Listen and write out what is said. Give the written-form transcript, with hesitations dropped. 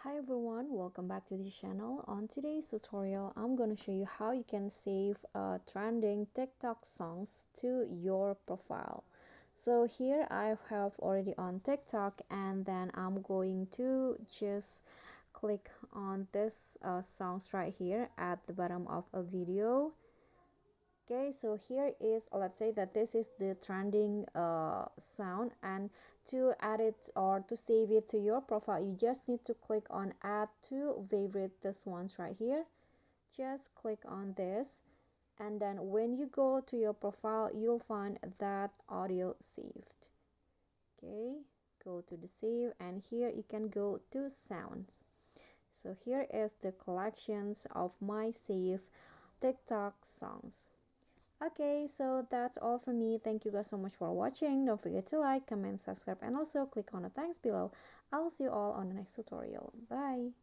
Hi everyone, welcome back to this channel. On today's tutorial, I'm going to show you how you can save trending TikTok songs to your profile. So here I have already on TikTok, and then I'm going to just click on this songs right here at the bottom of a video. Okay, so here is, let's say that this is the trending sound, and to add it or to save it to your profile, you just need to click on add to favorite, this ones right here. Just click on this, and then when you go to your profile, you'll find that audio saved. Okay, go to the save, and here you can go to sounds. So here is the collections of my saved TikTok songs. Okay, so that's all from me. Thank you guys so much for watching. Don't forget to like, comment, subscribe, and also click on the thanks below. I'll see you all on the next tutorial. Bye.